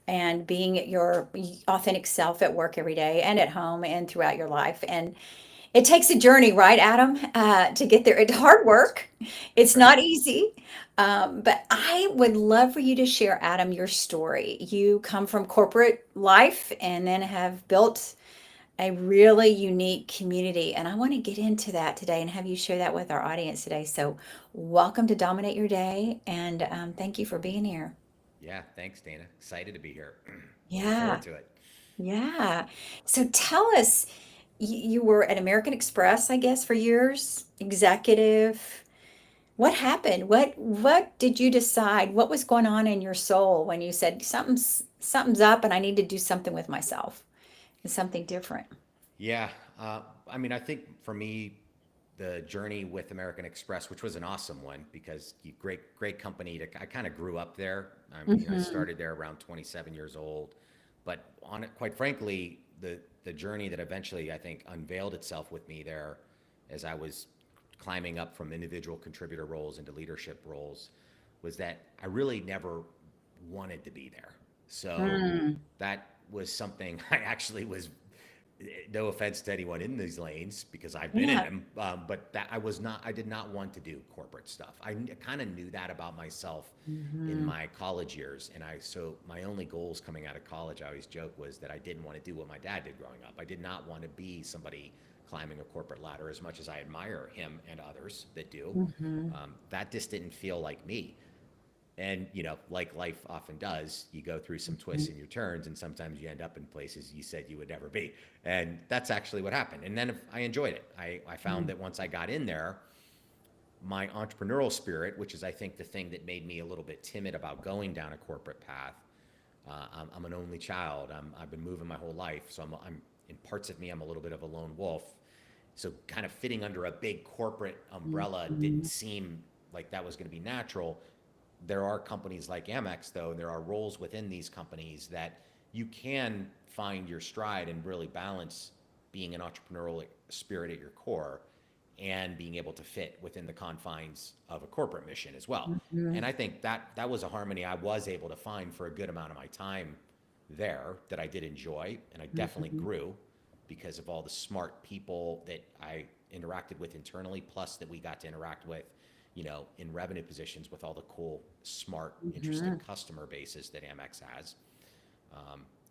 and being your authentic self at work every day and at home and throughout your life. And it takes a journey, right, Adam, to get there. It's hard work. That's It's right. not easy. But I would love for you to share, Adam, your story. You come from corporate life and then have built a really unique community. And I want to get into that today and have you share that with our audience today. So, welcome to Dominate Your Day. And thank you for being here. Yeah, thanks, Dana. Excited to be here. Looking Yeah. forward to it. Yeah. So, tell us, you were at American Express, I guess, for years, executive. What happened? What did you decide? What was going on in your soul when you said something's up and I need to do something with myself? Something different. Yeah, I mean, I think for me, the journey with American Express, which was an awesome one because great company. I kind of grew up there. I Hmm. started there around 27 years old, but on it, quite frankly, the journey that eventually I think unveiled itself with me there, as I was climbing up from individual contributor roles into leadership roles, was that I really never wanted to be there. So Mm. that was something I actually was, no offense to anyone in these lanes because I've been in Yeah. them, but that I did not want to do corporate stuff. I kind of knew that about myself in Hmm. my college years. So my only goals coming out of college, I always joke, was that I didn't want to do what my dad did growing up. I did not want to be somebody climbing a corporate ladder as much as I admire him and others that do. Hmm. That just didn't feel like me. And like life often does, you go through some twists and your turns, and sometimes you end up in places you said you would never be. And that's actually what happened. And then I enjoyed it. I found that once I got in there, my entrepreneurial spirit, which is I think the thing that made me a little bit timid about going down a corporate path. I'm an only child. I've been moving my whole life, so I'm in parts of me I'm a little bit of a lone wolf. So kind of fitting under a big corporate umbrella didn't Hmm. seem like that was going to be natural. There are companies like Amex, though, and there are roles within these companies that you can find your stride and really balance being an entrepreneurial spirit at your core and being able to fit within the confines of a corporate mission as well. Hmm. And I think that was a harmony I was able to find for a good amount of my time there that I did enjoy, and I definitely Hmm. grew because of all the smart people that I interacted with internally, plus that we got to interact with, in revenue positions with all the cool, smart, interesting Hmm. customer bases that Amex has.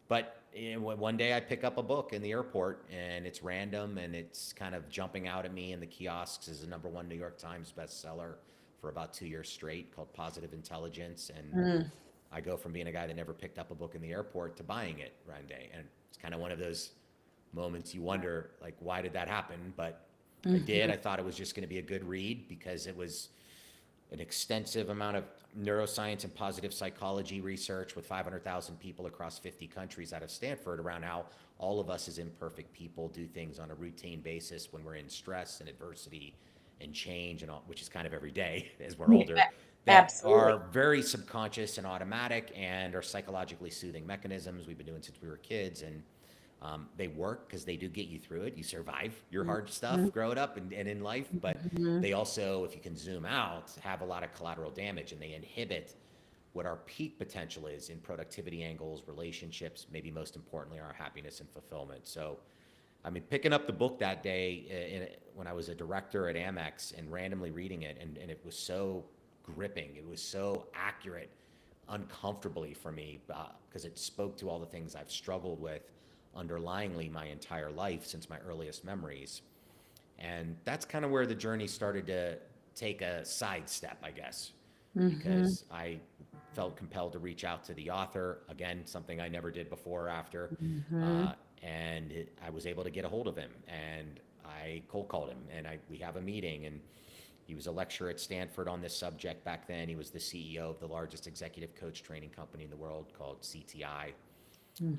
But one day I pick up a book in the airport and it's random and it's kind of jumping out at me in the kiosks as a number one New York Times bestseller for about 2 years straight, called Positive Intelligence. And Hmm. I go from being a guy that never picked up a book in the airport to buying it one day. And it's kind of one of those moments you wonder, like, why did that happen? But I did. Hmm. I thought it was just going to be a good read because it was an extensive amount of neuroscience and positive psychology research with 500,000 people across 50 countries out of Stanford around how all of us as imperfect people do things on a routine basis when we're in stress and adversity and change, and all, which is kind of every day as we're Yeah, older, that absolutely. are very subconscious and automatic and are psychologically soothing mechanisms we've been doing since we were kids. And they work because they do get you through it. You survive your hard Hmm. stuff growing up and in life, but Hmm. they also, if you can zoom out, have a lot of collateral damage and they inhibit what our peak potential is in productivity angles, relationships, maybe most importantly, our happiness and fulfillment. So, I mean, picking up the book that day when I was a director at Amex and randomly reading it, and it was so gripping, it was so accurate, uncomfortably for me, because it spoke to all the things I've struggled with underlyingly my entire life since my earliest memories. And that's kind of where the journey started to take a sidestep, I guess, Hmm. because I felt compelled to reach out to the author. Again, something I never did before or after. Hmm. I was able to get a hold of him and I cold called him and we have a meeting. And he was a lecturer at Stanford on this subject back then. He was the CEO of the largest executive coach training company in the world called CTI.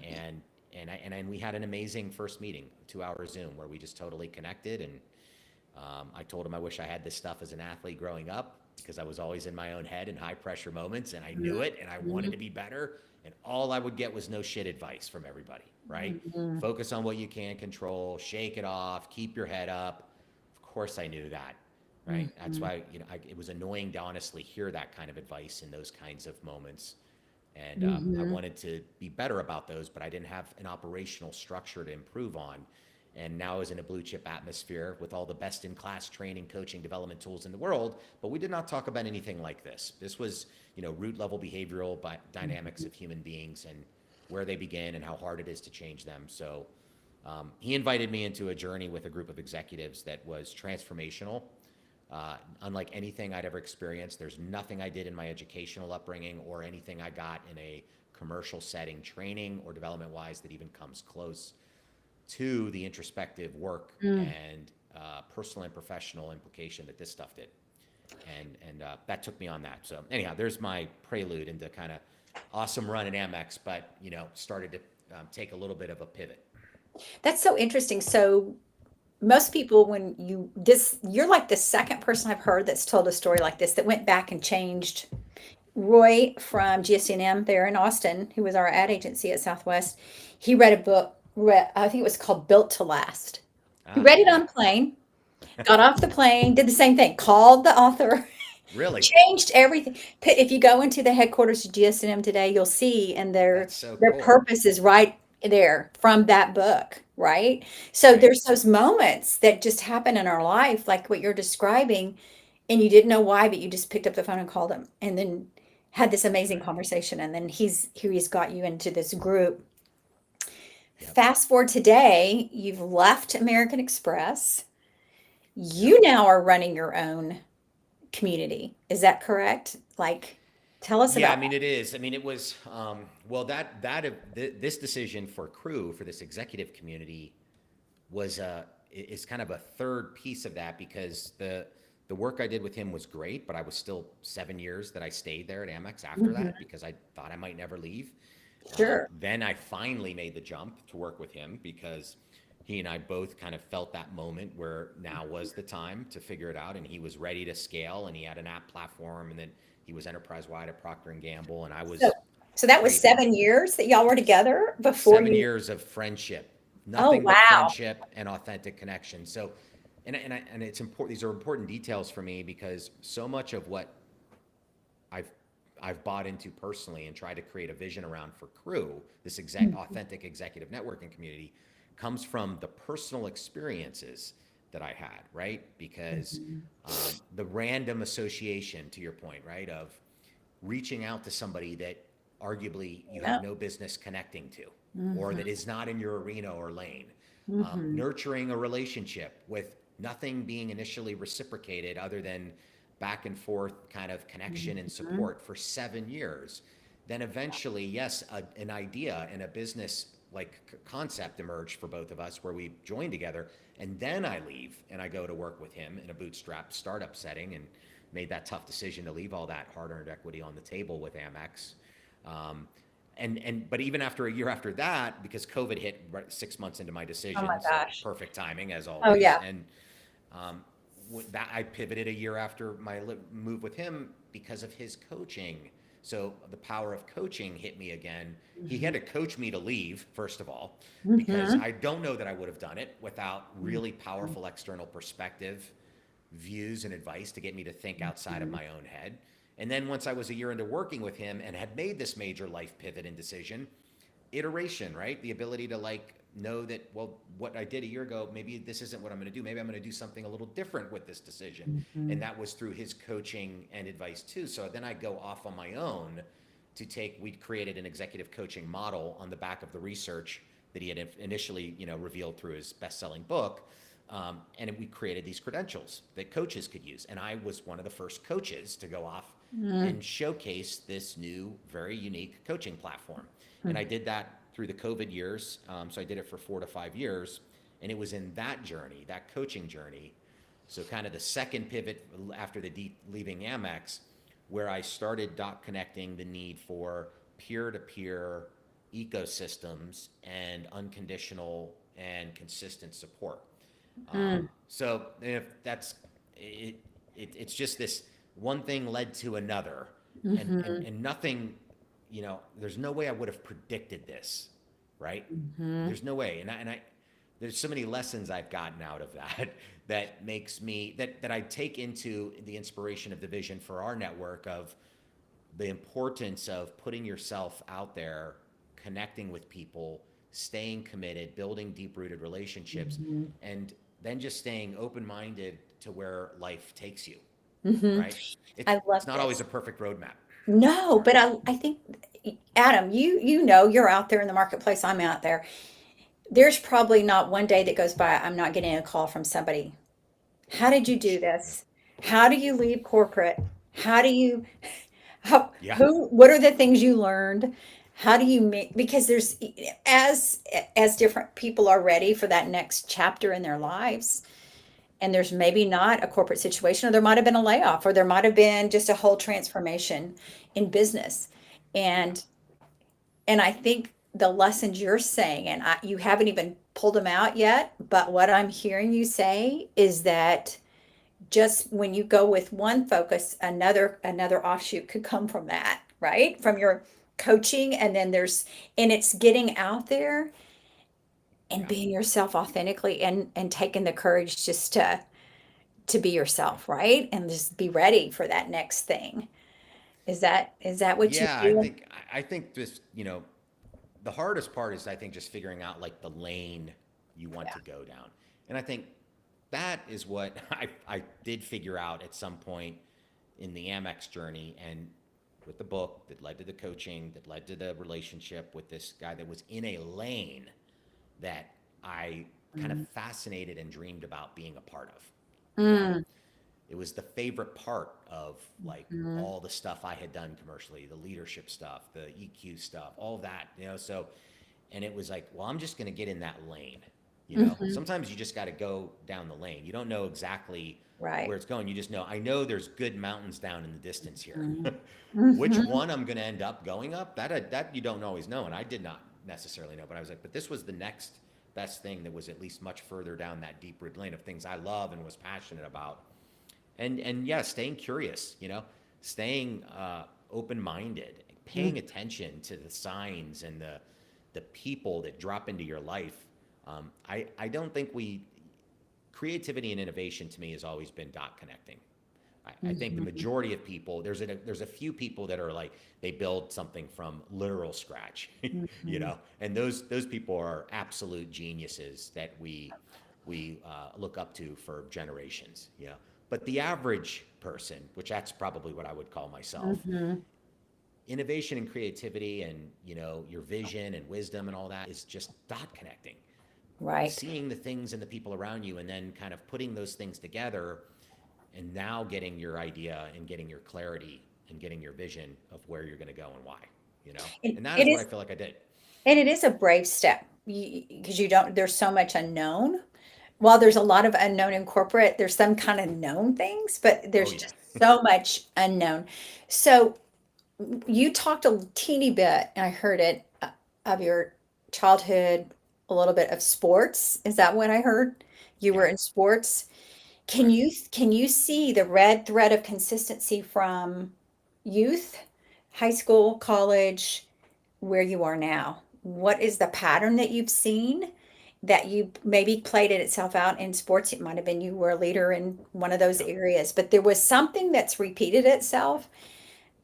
And and we had an amazing first meeting, 2 hour Zoom, where we just totally connected. And I told him I wish I had this stuff as an athlete growing up because I was always in my own head in high pressure moments and I knew it and I wanted to be better. And all I would get was no shit advice from everybody, right? Hmm. Focus on what you can control, shake it off, keep your head up. Of course, I knew that, right? That's Hmm. why, it was annoying to honestly hear that kind of advice in those kinds of moments. And I Mm-hmm. wanted to be better about those, but I didn't have an operational structure to improve on. And now I was in a blue chip atmosphere with all the best in class training, coaching, development tools in the world, but we did not talk about anything like this. This was, root level behavioral dynamics of human beings and where they begin and how hard it is to change them. So he invited me into a journey with a group of executives that was transformational, unlike anything I'd ever experienced. There's nothing I did in my educational upbringing or anything I got in a commercial setting, training or development wise, that even comes close to the introspective work and personal and professional implication that this stuff did. And that took me on that. So anyhow, there's my prelude into kind of awesome run in Amex, but started to take a little bit of a pivot. That's so interesting. So most people, when you're like the second person I've heard that's told a story like this that went back and changed. Roy from GSM there in Austin, who was our ad agency at Southwest, he read a book. I think it was called Built to Last. He Ah, read it on yeah. a plane, got off the plane, did the same thing, called the author, Really? changed everything. If you go into the headquarters of GSM today, you'll see, and their That's so their cool. purpose is right there from that book, right? So Right. there's those moments that just happen in our life, like what you're describing, and you didn't know why, but you just picked up the phone and called him, and then had this amazing Right. conversation, and then he's got you into this group. Yep. Fast forward today, you've left American Express. Yep. You now are running your own community. Is that correct? Like, tell us Yeah, I about mean it is. I mean it was well this decision for crew for this executive community was is kind of a third piece of that because the work I did with him was great, but I was still 7 years that I stayed there at Amex that. after that Mhm. because I thought I might never leave. Sure. Then I finally made the jump to work with him because he and I both kind of felt that moment where now was the time to figure it out, and he was ready to scale, and he had an app platform, and then he was enterprise wide at Procter and Gamble, and I So, was so that was pretty 7 years that y'all were together before seven you. years of friendship, Oh, nothing but wow. friendship and authentic connection. So, and it's important. These are important details for me because so much of what I've I've bought into personally and tried to create a vision around for crew, this authentic executive networking community, comes from the personal experiences that I had, right? Because Mhm. the random association, to your point, right, of reaching out to somebody that arguably you have Yeah. no business connecting to or that Mhm. is not in your arena or lane. Mhm. Nurturing a relationship with nothing being initially reciprocated other than back and forth kind of connection and Mhm. support for 7 years. Then eventually, yes, an idea and a business like concept emerged for both of us where we joined together. And then I leave and I go to work with him in a bootstrap startup setting and made that tough decision to leave all that hard-earned equity on the table with Amex. Um, but even after a year after that, because COVID hit right 6 months into my Oh my decision, so gosh. perfect timing as Oh, always. yeah. And that I pivoted a year after my move with him because of his coaching. So the power of coaching hit me again. He had Mhm. to coach me to leave, first of all, because Mhm. I don't know that I would have done it without really Mhm. powerful external perspective, views, and advice to get me to think outside of Mhm. my own head. And then once I was a year into working with him and had made this major life pivot and decision, iteration, right? The ability to like know that, well, what I did a year ago, maybe this isn't what I'm going to do. Maybe I'm going to do something a little different with this decision. And Mhm. that was through his coaching and advice too. So then I go off on my own we'd created an executive coaching model on the back of the research that he had initially, revealed through his best-selling book. And we created these credentials that coaches could use. And I was one of the first coaches to go off Mhm. and showcase this new, very unique coaching platform. And I Mhm. did that through the COVID years. So I did it for 4 to 5 years. And it was in that journey, that coaching journey, so kind of the second pivot after leaving Amex, where I started connecting the need for peer-to-peer ecosystems and unconditional and consistent support. Mhm. So if that's it, it's just this one thing led to another, Mhm. and nothing, there's no way I would have predicted this, right? Mhm. There's no way, and I there's so many lessons I've gotten out of that that makes me that I take into the inspiration of the vision for our network of the importance of putting yourself out there, connecting with people, staying committed, building deep rooted relationships, Hmm. and then just staying open minded to where life takes you, Hmm. right? I It's love not always this. a perfect roadmap. No, Sorry. but I think, Adam, you know you're out there in the marketplace. I'm out there. There's probably not one day that goes by I'm not getting a call from somebody. How did you do Yeah. this? How do you leave corporate? How do you Yeah. what are the things you learned? How do you make, because there's, as different people are ready for that next chapter in their lives, and there's maybe not a corporate situation, or there might have been a layoff, or there might have been just a whole transformation in business. Yeah. And I think the lessons you're saying, and you haven't even pulled them out yet, but what I'm hearing you say is that just when you go with one focus, another offshoot could come from that, right? From your coaching, and then and it's getting out there and Yeah. being yourself authentically, and taking the courage just to be yourself, right? And just be ready for that next thing. Is that what you Yeah. feel? I think this, the hardest part is I think just figuring out like the lane you want to go down. And I think that is what I did figure out at some point in the Amex journey, and with the book that led to the coaching, that led to the relationship with this guy that was in a lane that I kind of Mm. fascinated and dreamed about being a part of. You know, Mm. it was the favorite part of like Mhm. all the stuff I had done commercially, the leadership stuff, the EQ stuff, all that, so, and it was like, well, I'm just going to get in that lane. Mhm. Sometimes you just got to go down the lane. You don't know exactly Right. where it's going. You just know, I know there's good mountains down in the distance here. Mhm. Which Mhm. one I'm going to end up going up, that you don't always know. And I did not necessarily know, but I was like, but this was the next best thing that was at least much further down that deep root lane of things I love and was passionate about. And yeah, staying curious, staying open minded, Mm. paying attention to the signs and the people that drop into your life. I don't think creativity and innovation to me has always been dot connecting. I think the Mhm. majority of people, there's a few people that are like they build something from literal scratch, Mhm. and those people are absolute geniuses that we look up to for generations. But the average person, which that's probably what I would call myself, Mhm. innovation and creativity and your vision and wisdom and all that is just dot connecting, Right. seeing the things and the people around you, and then kind of putting those things together, and now getting your idea and getting your clarity and getting your vision of where you're going to go and why, It, and that it is what I is, feel like I did. and it is a brave step, because you don't. There's so much unknown. While there's a lot of unknown in corporate, there's some kind of known things, but Oh there's yeah. just so much unknown. So you talked a teeny bit, and I heard it, of your childhood, a little bit of sports. Is that what I heard? You were Yeah. in sports. Can Correct. you see the red thread of consistency from youth, high school, college, where you are now? What is the pattern that you've seen that you maybe played it itself out in sports? It might have been you were a leader in one of those Yeah. areas, but there was something that's repeated itself,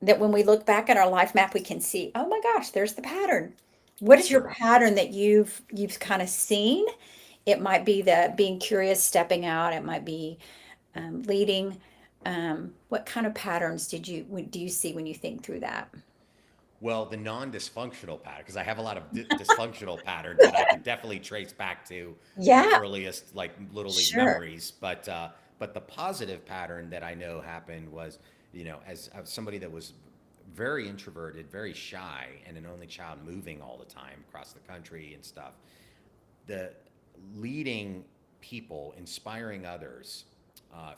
that when we look back at our life map, we can see, oh my gosh, there's the pattern. What is your Sure. pattern that you've kind of seen? It might be the being curious, stepping out. It might be leading. What kind of patterns do you see when you think through that? Well, the non-dysfunctional pattern, because I have a lot of dysfunctional patterns that I could definitely trace back to my Yeah, earliest like little league sure. memories. But the positive pattern that I know happened was, as somebody that was very introverted, very shy, and an only child moving all the time across the country and stuff, the leading people, inspiring others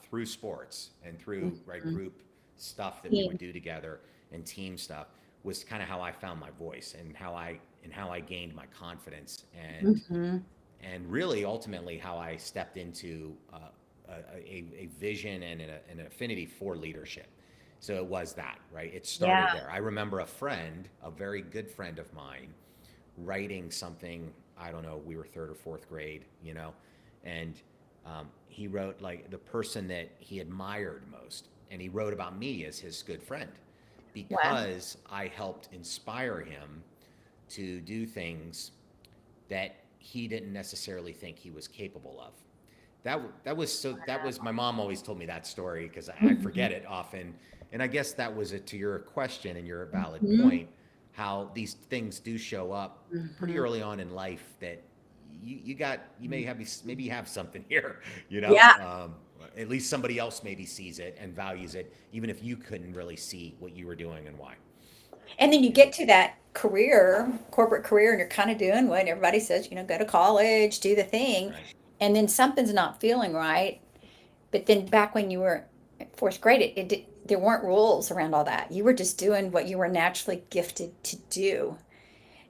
through sports and through right Mhm. group stuff that we would Team. do together and team stuff was kind of how I found my voice and how I gained my confidence Mhm. and really ultimately how I stepped into a vision and an affinity for leadership. So it was that, right? It Yeah. started there. I remember a friend, a very good friend of mine, writing something. I don't know. We were third or fourth grade, and he wrote like the person that he admired most, and he wrote about me as his good friend. Wow. because I helped inspire him to do things that he didn't necessarily think he was capable of. That was my mom always told me that story because I Mhm. forget it often. And I guess that was it to your question and your valid Mhm. point, how these things do show up pretty Mhm. early on in life that you may have, maybe you have something here, you know. Yeah. At least somebody else maybe sees it and values it, even if you couldn't really see what you were doing and why. And then you You know, get to that career, corporate career, and you're kind of doing what everybody says, go to college, do the thing, right? and then something's not feeling right. But then back when you were at fourth grade, there weren't rules around all that. You were just doing what you were naturally gifted to do.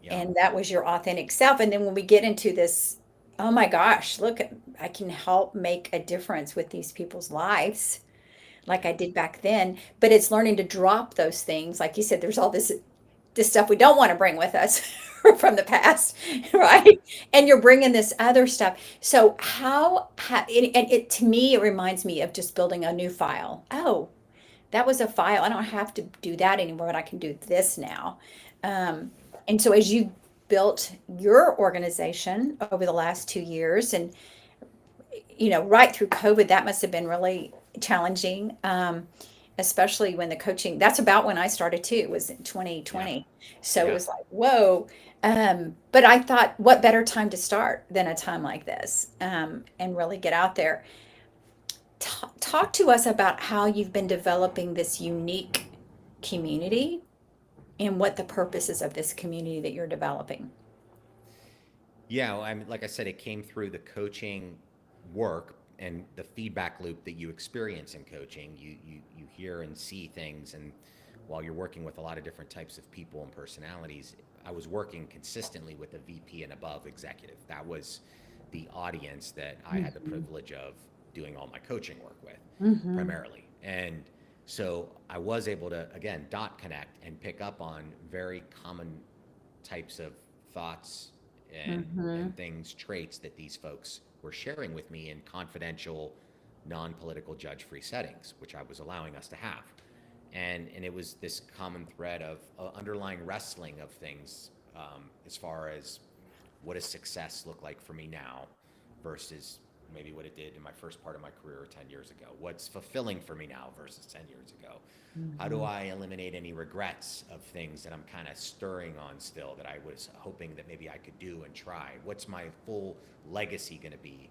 Yeah, And that was your authentic self. And then when we get into this, oh my gosh, look, I can help make a difference with these people's lives like yeah, I did back then. But it's learning to drop those things. Like you said, there's all this stuff we don't want to bring with us from the past, right. right? And you're bringing this other stuff. So and it to me, it reminds me of just building a new file. Oh, that was a file. I don't have to do that anymore, but I can do this now. Um, and so as you built your organization over the last 2 years, and right through COVID, that must have been really challenging. Especially when the coaching, that's about when I started too, it was in Yeah, 2020. So it yeah. was like, whoa. But I thought, what better time to start than a time like this, and really get out there. Talk to us about how you've been developing this unique community and what the purpose is of this community that you're developing. Yeah, well, I mean, like I said, it came through the coaching work and the feedback loop that you experience in coaching. You hear and see things, and while you're working with a lot of different types of people and personalities, I was working consistently with a VP and above executive. That was the audience that I had the Mhm. privilege of doing all my coaching work with, Mhm. primarily. And so I was able to, again, dot connect and pick up on very common types of thoughts Mhm. and things, traits that these folks were sharing with me in confidential, non-political, judge-free settings, which I was allowing us to have. And it was this common thread of underlying wrestling of things, as far as what does success look like for me now versus maybe what it did in my first part of my career 10 years ago. What's fulfilling for me now versus 10 years ago? How do Mhm. I eliminate any regrets of things that I'm kind of stirring on still that I was hoping that maybe I could do and try? What's my full legacy going to be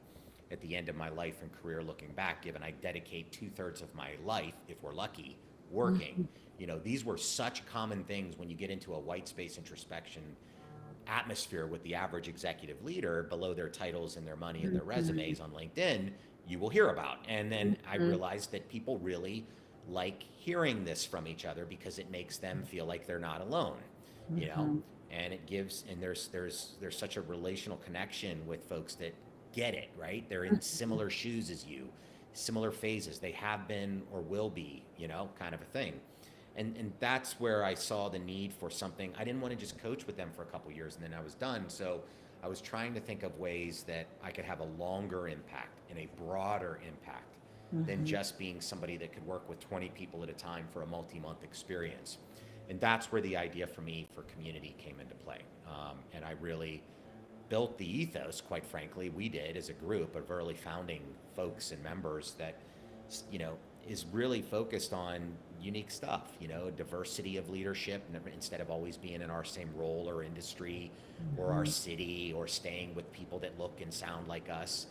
at the end of my life and career looking back, given I dedicate 2/3 of my life, if we're lucky, working? Mhm. These were such common things when you get into a white space introspection atmosphere with the average executive leader below their titles and their money and their Mhm. resumes on LinkedIn, you will hear about. And then I Mhm. realized that people really like hearing this from each other because it makes them feel like they're not alone, you know? Mhm. And it gives, and there's such a relational connection with folks that get it, right? They're in similar shoes as you, similar phases. They have been or will be, kind of a thing. And that's where I saw the need for something. I didn't want to just coach with them for a couple years and then I was done. So I was trying to think of ways that I could have a longer impact and a broader impact than Mhm. just being somebody that could work with 20 people at a time for a multi-month experience. And that's where the idea for me for community came into play. And I really built the ethos, quite frankly, we did as a group of early founding folks and members that, you know, is really focused on unique stuff, diversity of leadership instead of always being in our same role or industry or our Mhm. city or staying with people that look and sound like us.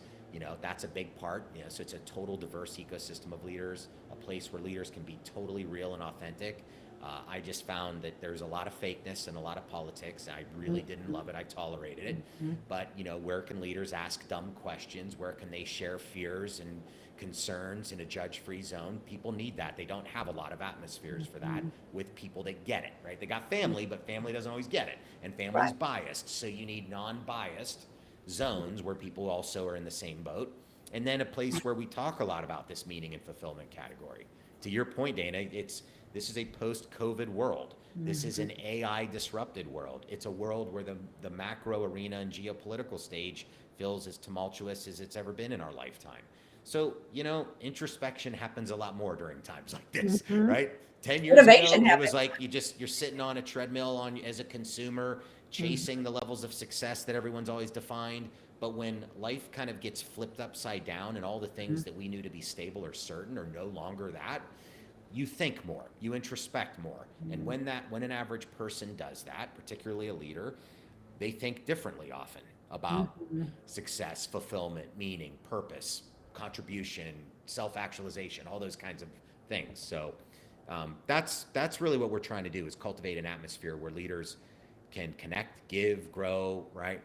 That's a big part. So it's a total diverse ecosystem of leaders, a place where leaders can be totally real and authentic. I just found that there's a lot of fakeness and a lot of politics. I really didn't Mhm. love it. I tolerated it. Mhm. But, where can leaders ask dumb questions? Where can they share fears and concerns in a judge-free zone? People need that. They don't have a lot of atmospheres for that Mhm. with people that get it, right? They got family, but family doesn't always get it. And family's Right. biased. So you need non-biased zones where people also are in the same boat. And then a place where we talk a lot about this meaning and fulfillment category. To your point, Dana, this is a post-COVID world. This is an Mhm. AI disrupted world. It's a world where the macro arena and geopolitical stage feels as tumultuous as it's ever been in our lifetime. So, introspection happens a lot more during times like this, Mhm. right? 10 years Innovation ago, it was happened. like you're sitting on a treadmill on as a consumer, Mhm. chasing the levels of success that everyone's always defined. But when life kind of gets flipped upside down and all the things that we knew to be stable or certain are no longer that, you think more, you introspect more. And when an average person does that, particularly a leader, they think differently often about Mhm. success, fulfillment, meaning, purpose, contribution, self-actualization, all those kinds of things. So that's really what we're trying to do is cultivate an atmosphere where leaders can connect, give, grow, right?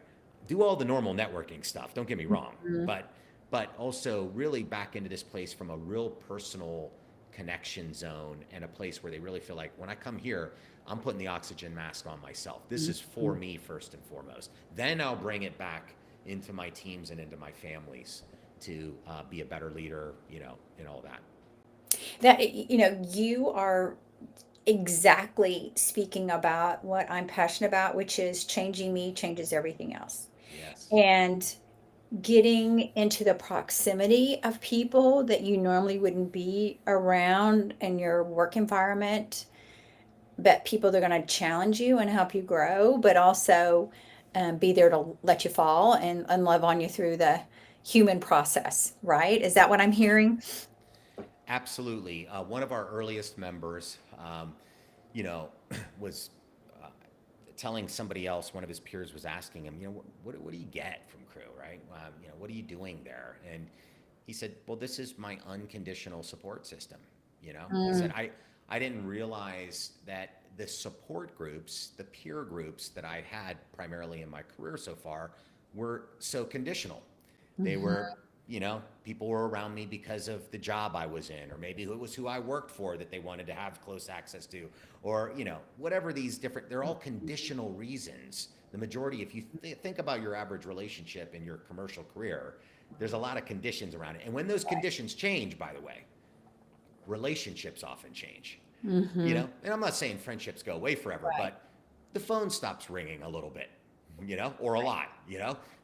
Do all the normal networking stuff. Don't get me wrong, Mhm. but also really back into this place from a real personal connection zone and a place where they really feel like when I come here, I'm putting the oxygen mask on myself. This is for Mhm. me first and foremost. Then I'll bring it back into my teams and into my families to be a better leader, and all that. You are exactly speaking about what I'm passionate about, which is changing me changes everything else. Yes. And getting into the proximity of people that you normally wouldn't be around in your work environment, but people that are going to challenge you and help you grow, but also be there to let you fall and love on you through the human process, right? Is that what I'm hearing? Absolutely. One of our earliest members, you know, was uh, telling somebody else, one of his peers was asking him, what do you get from crew, right? What are you doing there? And he said, well, this is my unconditional support system. He said, Mm, I didn't realize that the support groups, the peer groups that I had primarily in my career so far were so conditional. They mhm, were, people were around me because of the job I was in, or maybe it was who I worked for that they wanted to have close access to, or, whatever these different, they're all conditional reasons. The majority, if you think about your average relationship in your commercial career, there's a lot of conditions around it. And when those conditions change, by the way, relationships often change. mhm, And I'm not saying friendships go away forever, right, but the phone stops ringing a little bit, or a right. lot.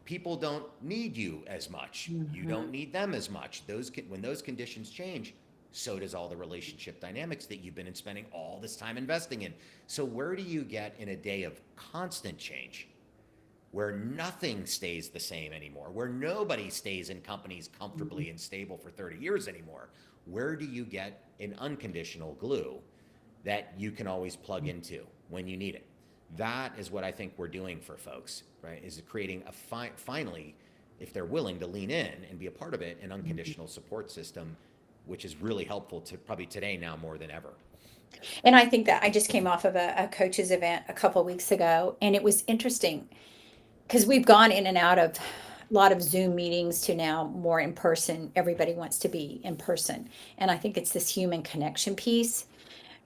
People don't need you as much. You Mhm. don't need them as much. When those conditions change, so does all the relationship dynamics that you've been spending all this time investing in. So where do you get in a day of constant change where nothing stays the same anymore, where nobody stays in companies comfortably and stable for 30 years anymore? Where do you get an unconditional glue that you can always plug into when you need it? That is what I think we're doing for folks, right? Is creating finally, if they're willing to lean in and be a part of it, an unconditional support system, which is really helpful to probably today now more than ever. And I think that I just came off of a coaches event a couple of weeks ago, and it was interesting because we've gone in and out of a lot of Zoom meetings to now more in person. Everybody wants to be in person, and I think it's this human connection piece.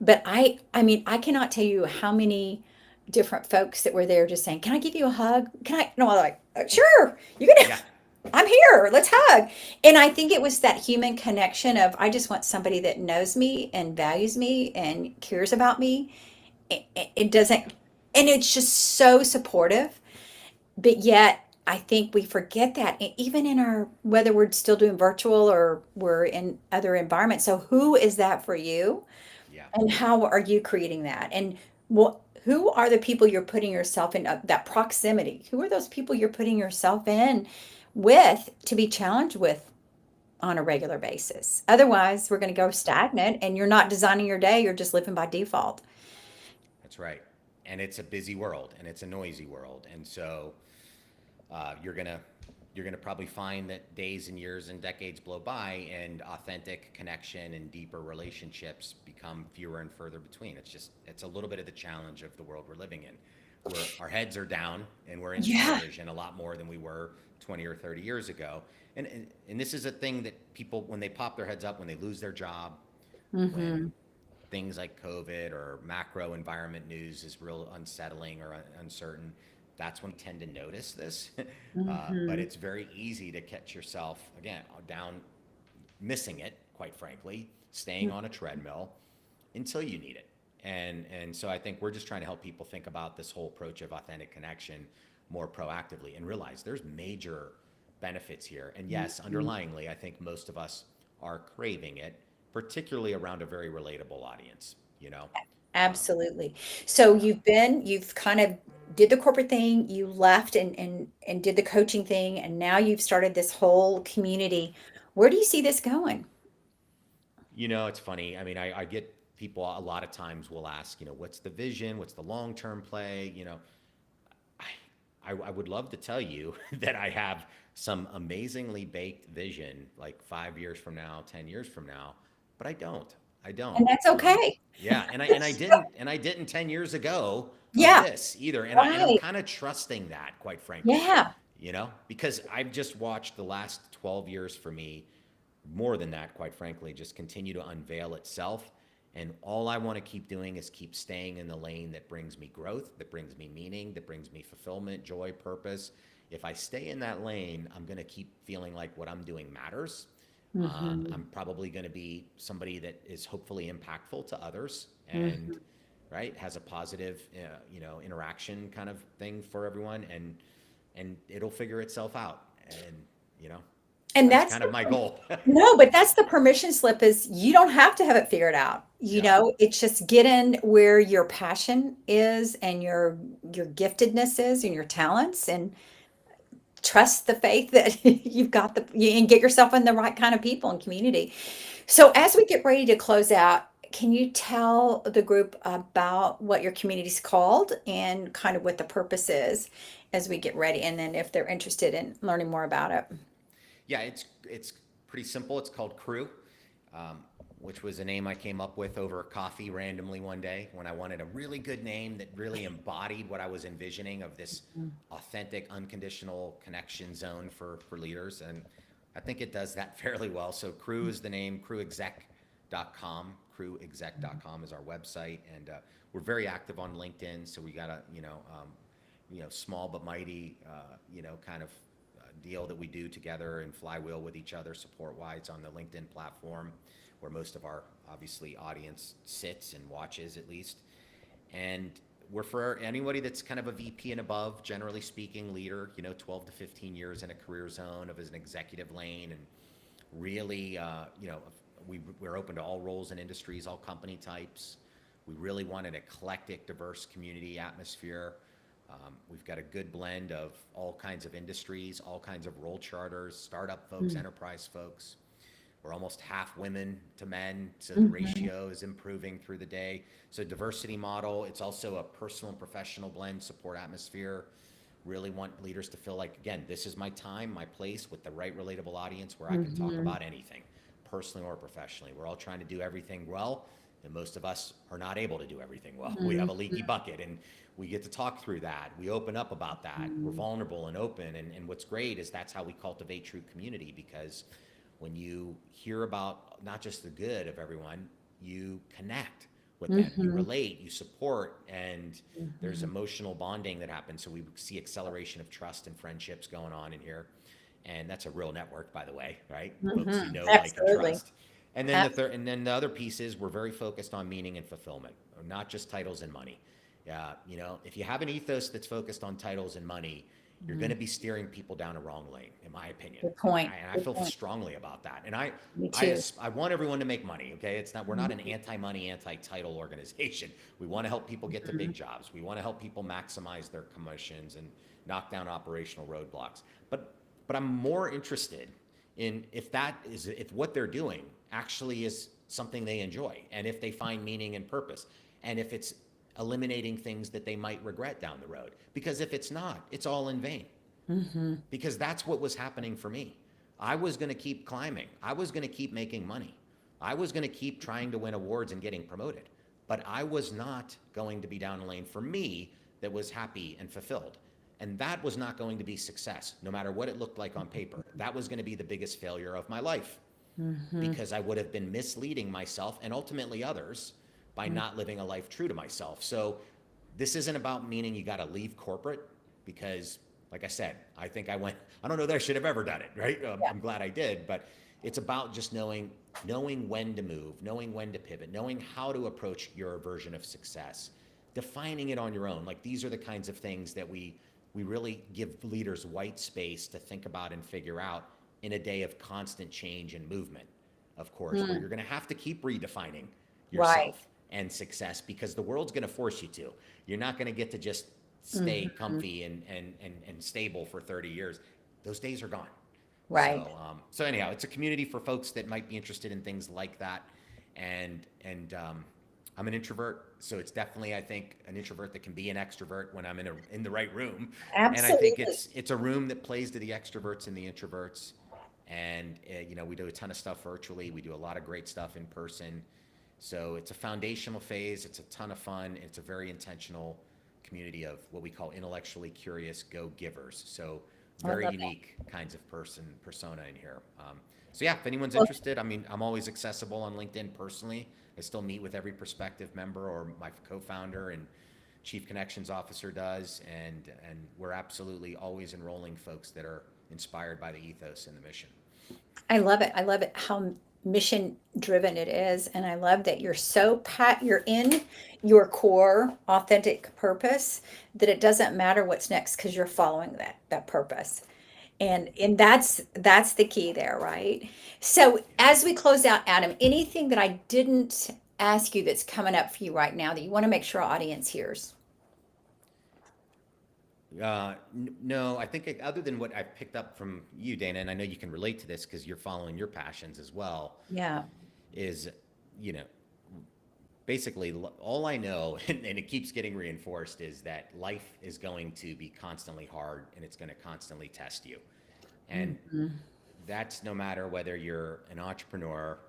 But I mean, I cannot tell you how many different folks that were there just saying, "Can I give you a hug? Can I?" No, I'm like, "Sure, you can." Yeah. I'm here. Let's hug. And I think it was that human connection of I just want somebody that knows me and values me and cares about me. It doesn't, and it's just so supportive. But yet, I think we forget that even in our, whether we're still doing virtual or we're in other environments. So, who is that for you? Yeah. And how are you creating that? And who are the people you're putting yourself in that proximity? Who are those people you're putting yourself in with to be challenged with on a regular basis? Otherwise, we're going to go stagnant and you're not designing your day, you're just living by default. That's right. And it's a busy world and it's a noisy world. And so you're gonna probably find that days and years and decades blow by and authentic connection and deeper relationships become fewer and further between. It's a little bit of the challenge of the world we're living in, where our heads are down and we're in tunnel Yeah. vision a lot more than we were 20 or 30 years ago. And this is a thing that people, when they pop their heads up, when they lose their job, when Mm-hmm. things like COVID or macro environment news is real unsettling or uncertain, that's when we tend to notice this. But Mm-hmm. it's very easy to catch yourself, again, down, missing it, quite frankly, staying on a treadmill until you need it. And so I think we're just trying to help people think about this whole approach of authentic connection more proactively and realize there's major benefits here. And yes, Mm-hmm. underlyingly, I think most of us are craving it, particularly around a very relatable audience. you know? Um, Absolutely. So yeah. you've kind of did the corporate thing, you left and did the coaching thing, and now you've started this whole community. Where do you see this going? It's funny. I mean, I get people a lot of times will ask, what's the vision? What's the long-term play? I, I would love to tell you that I have some amazingly baked vision like 5 years from now, 10 years from now, but I don't. I don't. And that's Um, okay. yeah, and I didn't 10 years ago of Yeah, this either. And I'm right. kind of trusting that, quite frankly, Yeah. because I've just watched the last 12 years for me, more than that, quite frankly, just continue to unveil itself. And all I want to keep doing is keep staying in the lane that brings me growth, that brings me meaning, that brings me fulfillment, joy, purpose. If I stay in that lane, I'm going to keep feeling like what I'm doing matters. Hmm. I'm probably going to be somebody that is hopefully impactful to others and, Hmm. right, has a positive, interaction kind of thing for everyone, and it'll figure itself out. And you know, And that's that's kind of my goal. no, but that's the permission slip is you don't have to have it figured out. Yeah. It's just get in where your passion is and your giftedness is and your talents and trust the faith that you've got and get yourself in the right kind of people and community. So as we get ready to close out, can you tell the group about what your community is called and kind of what the purpose is as we get ready, and then if they're interested in learning more about it? Yeah, it's pretty simple. It's called Crew, um, which was a name I came up with over coffee randomly one day when I wanted a really good name that really embodied what I was envisioning of this authentic, unconditional connection zone for leaders. And I think it does that fairly well. So Crew is the name, crewexec.com. Crewexec.com is our website. And we're very active on LinkedIn. So we got a, small but mighty, kind of deal that we do together and flywheel with each other support wise on the LinkedIn platform, where most of our obviously audience sits and watches at least. And we're for anybody that's kind of a VP and above, generally speaking, leader, 12 to 15 years in a career zone of as an executive lane, and really, we're open to all roles and industries, all company types. We really want an eclectic, diverse community atmosphere. We've got a good blend of all kinds of industries, all kinds of role charters, startup folks, Mhm. enterprise folks. We're almost half women to men, so the Mhm. ratio is improving through the day. So diversity model, it's also a personal and professional blend, support atmosphere. Really want leaders to feel like, again, this is my time, my place with the right relatable audience where I can talk Mhm. about anything, personally or professionally. We're all trying to do everything well, and most of us are not able to do everything well. We have a leaky bucket, and we get to talk through that. We open up about that. We're Mhm. vulnerable and open. And what's great is that's how we cultivate true community, because when you hear about not just the good of everyone, you connect with them, you Mhm. relate, you support, and there's Mhm. emotional bonding that happens. So we see acceleration of trust and friendships going on in here. And that's a real network, by the way, right? Folks you Mhm. know, like, and Absolutely. trust. And then the other piece is we're very focused on meaning and fulfillment, not just titles and money. Yeah, if you have an ethos that's focused on titles and money, you're going to Mhm. be steering people down a wrong lane, in my opinion. Good And point. I, and I Good feel point. strongly about that. And I, Me I, too. I want everyone to make money. Okay, we're not an Mhm. anti-money, anti-title organization. We want to help people get to big jobs. We want to help people maximize their commissions and knock down operational roadblocks. But I'm more interested in if what they're doing actually is something they enjoy, and if they find meaning and purpose, and if it's eliminating things that they might regret down the road. Because if it's not, it's all in vain. Mhm. Because that's what was happening for me. I was going to keep climbing. I was going to keep making money. I was going to keep trying to win awards and getting promoted. But I was not going to be down a lane for me that was happy and fulfilled. And that was not going to be success, no matter what it looked like on paper. That was going to be the biggest failure of my life, Mhm. because I would have been misleading myself and ultimately others by Mhm. not living a life true to myself. So this isn't about meaning you got to leave corporate, because, like I said, I think I don't know that I should have ever done it, right? Yeah. I'm glad I did, but it's about just knowing when to move, knowing when to pivot, knowing how to approach your version of success, defining it on your own. Like, these are the kinds of things that we really give leaders white space to think about and figure out in a day of constant change and movement, of course, where Mm. you're going to have to keep redefining Right. yourself. and success because the world's going to force you to. You're not going to get to just stay Mhm. comfy and stable for 30 years. Those days are gone. Right. So anyhow, it's a community for folks that might be interested in things like that. And I'm an introvert, so it's definitely, I think, an introvert that can be an extrovert when I'm in the right room. And I think Absolutely. it's a room that plays to the extroverts and the introverts. And we do a ton of stuff virtually. We do a lot of great stuff in person. So it's a foundational phase. It's a ton of fun. It's a very intentional community of what we call intellectually curious go-givers. So I very love that. unique kinds of persona in here. So yeah, if anyone's Well, interested, I mean, I'm always accessible on LinkedIn personally. I still meet with every prospective member or my co-founder and chief connections officer does, and we're absolutely always enrolling folks that are inspired by the ethos and the mission. I love it. I love it how mission driven it is. And I love that you're in your core authentic purpose that it doesn't matter what's next because you're following that purpose. And that's the key there, right? So Yeah. as we close out, Adam, anything that I didn't ask you that's coming up for you right now that you want to make sure our audience hears? No, I think other than what I've picked up from you, Dana, and I know you can relate to this because you're following your passions as well, Yeah. is, you know, basically all I know, and it keeps getting reinforced, is that life is going to be constantly hard and it's going to constantly test you. And Mhm. that's no matter whether you're an entrepreneur,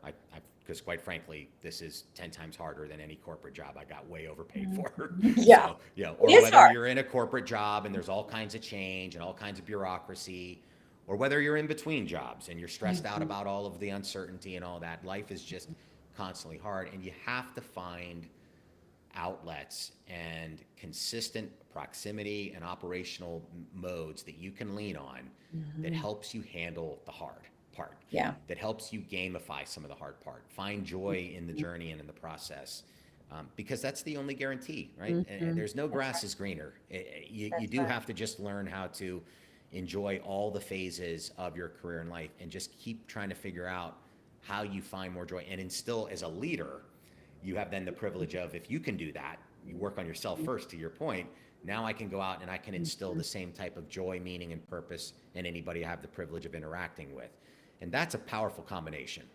because quite frankly, this is 10 times harder than any corporate job I got way overpaid for. Yeah, So, it or is whether hard. you're in a corporate job and there's all kinds of change and all kinds of bureaucracy, or whether you're in between jobs and you're stressed out Mhm. about all of the uncertainty and all that, life is just constantly hard. And you have to find outlets and consistent proximity and operational modes that you can lean on that Mhm. helps you handle the hard part, Yeah. that helps you gamify some of the hard part, find joy in the journey and in the process. Because that's the only guarantee, right? And Mhm. there's no That's grass right. is greener. You That's do right. have to just learn how to enjoy all the phases of your career and life and just keep trying to figure out how you find more joy and instill as a leader. You have then the privilege of, if you can do that, you work on yourself first, to your point. Now I can go out and I can instill Mhm. the same type of joy, meaning, and purpose in anybody I have the privilege of interacting with. And that's a powerful combination.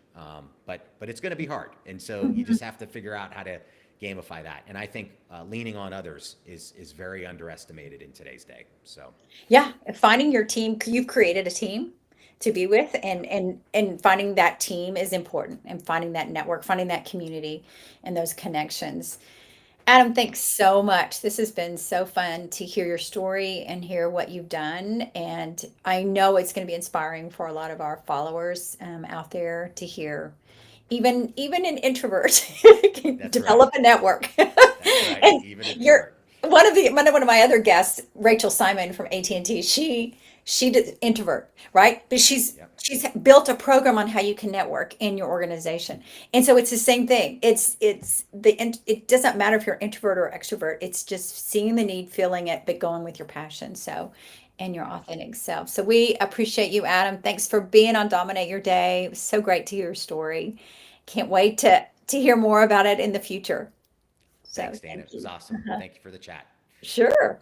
But it's going to be hard. And so you Mhm. just have to figure out how to gamify that. And I think leaning on others is very underestimated in today's day. So, Yeah, finding your team, you've created a team to be with, yep, and finding that team is important, and finding that network, finding that community and those connections. Adam, yep. thanks so much. This has been so fun to hear your story and hear what you've done. And I know it's going to be inspiring for a lot of our followers out there to hear. Even an introvert can That's right. develop a network. That's right. And Even you're introvert. one of my other guests, Rachel Simon from AT&T. She did introvert, right? But Yep. she's built a program on how you can network in your organization. And so it's the same thing. It doesn't matter if you're introvert or extrovert. It's just seeing the need, feeling it, but going with your passion. So, and your Yes. authentic self. So we appreciate you, Adam. Thanks for being on Dominate Your Day. It was so great to hear your story. Can't wait to hear more about it in the future. So Thanks, Dana. thank It was you. awesome. Thank you for the chat. Sure.